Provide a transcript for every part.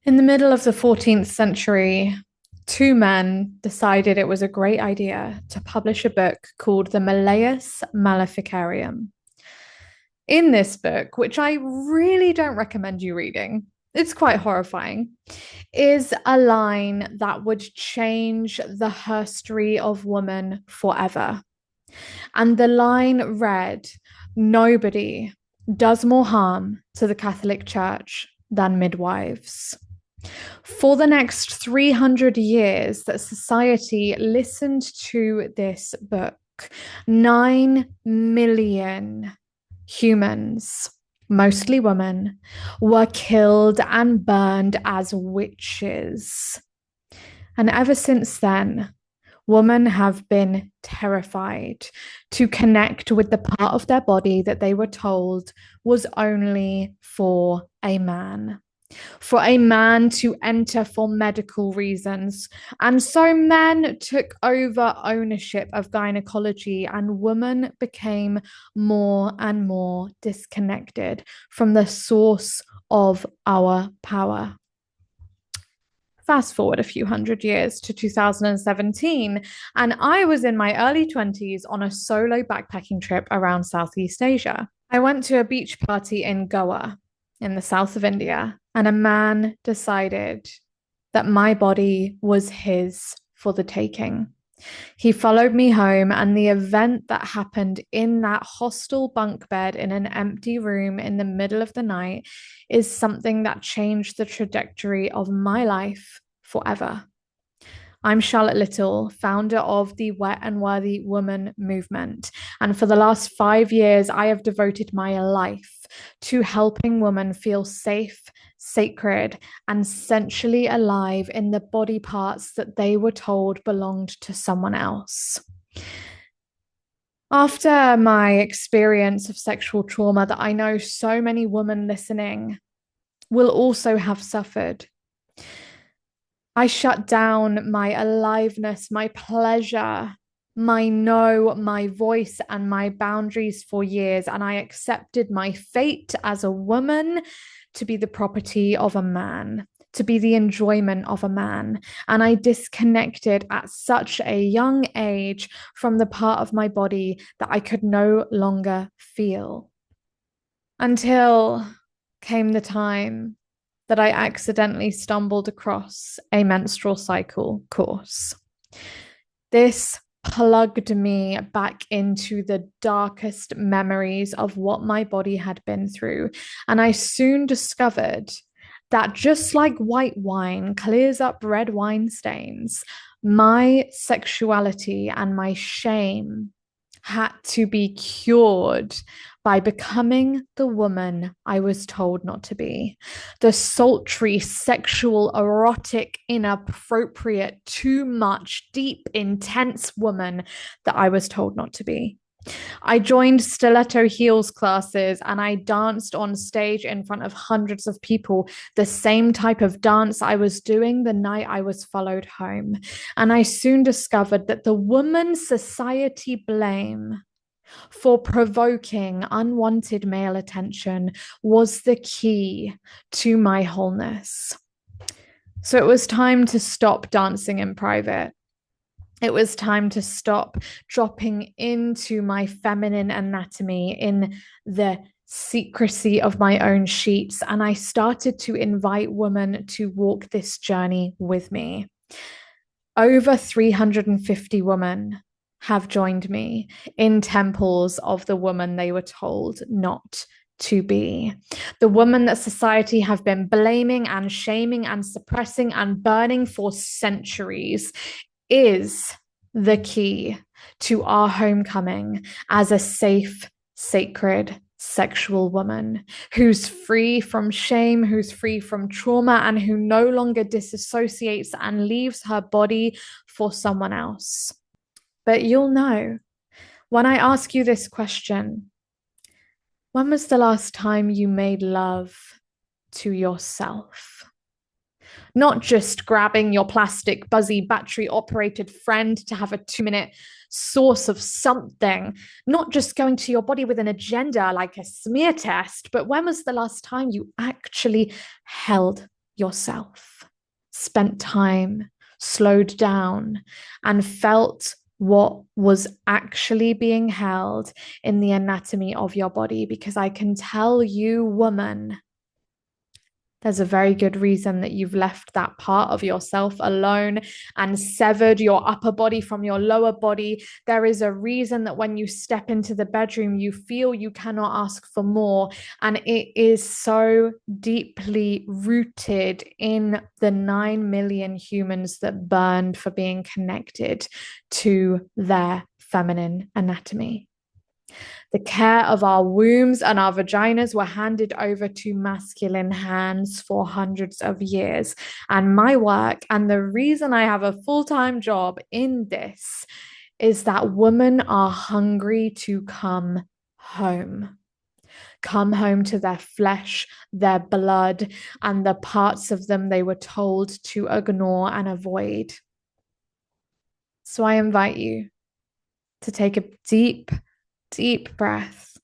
In the middle of the 14th century, two men decided it was a great idea to publish a book called the Malleus Maleficarium. In this book, which I really don't recommend you reading, it's quite horrifying, is a line that would change the history of woman forever. And the line read, "Nobody does more harm to the Catholic Church than midwives." For the next 300 years that society listened to this book, 9 million humans, mostly women, were killed and burned as witches. And ever since then, women have been terrified to connect with the part of their body that they were told was only for a man. For a man to enter for medical reasons. And so men took over ownership of gynecology, and women became more and more disconnected from the source of our power. Fast forward a few hundred years to 2017, and I was in my early 20s on a solo backpacking trip around Southeast Asia. I went to a beach party in Goa, in the south of India, and a man decided that my body was his for the taking. He followed me home, and the event that happened in that hostel bunk bed in an empty room in the middle of the night is something that changed the trajectory of my life forever. I'm Charlotte Little, founder of the Wet and Worthy Woman movement. And for the last 5 years, I have devoted my life to helping women feel safe, sacred, and sensually alive in the body parts that they were told belonged to someone else. After my experience of sexual trauma that I know so many women listening will also have suffered, I shut down my aliveness, my pleasure, my know, my voice, and my boundaries for years. And I accepted my fate as a woman to be the property of a man, to be the enjoyment of a man. And I disconnected at such a young age from the part of my body that I could no longer feel. Until came the time that I accidentally stumbled across a menstrual cycle course. This plugged me back into the darkest memories of what my body had been through. And I soon discovered that just like white wine clears up red wine stains, my sexuality and my shame had to be cured by becoming the woman I was told not to be. The sultry, sexual, erotic, inappropriate, too much, deep, intense woman that I was told not to be. I joined stiletto heels classes and I danced on stage in front of hundreds of people, the same type of dance I was doing the night I was followed home. And I soon discovered that the woman society blame for provoking unwanted male attention was the key to my wholeness. So it was time to stop dancing in private. It was time to stop dropping into my feminine anatomy in the secrecy of my own sheets. And I started to invite women to walk this journey with me. Over 350 women have joined me in temples of the woman they were told not to be. The woman that society have been blaming and shaming and suppressing and burning for centuries is the key to our homecoming as a safe, sacred, sexual woman who's free from shame, who's free from trauma, and who no longer disassociates and leaves her body for someone else. But you'll know when I ask you this question, when was the last time you made love to yourself? Not just grabbing your plastic, buzzy, battery operated friend to have a 2-minute source of something, not just going to your body with an agenda like a smear test, but when was the last time you actually held yourself, spent time, slowed down, and felt what was actually being held in the anatomy of your body. Because I can tell you, woman, there's a very good reason that you've left that part of yourself alone and severed your upper body from your lower body. There is a reason that when you step into the bedroom, you feel you cannot ask for more. And it is so deeply rooted in the 9 million humans that burned for being connected to their feminine anatomy. The care of our wombs and our vaginas were handed over to masculine hands for hundreds of years. And my work, and the reason I have a full-time job in this, is that women are hungry to come home. Come home to their flesh, their blood, and the parts of them they were told to ignore and avoid. So I invite you to take a deep, deep breath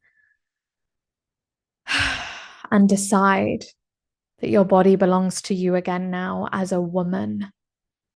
and decide that your body belongs to you again now as a woman.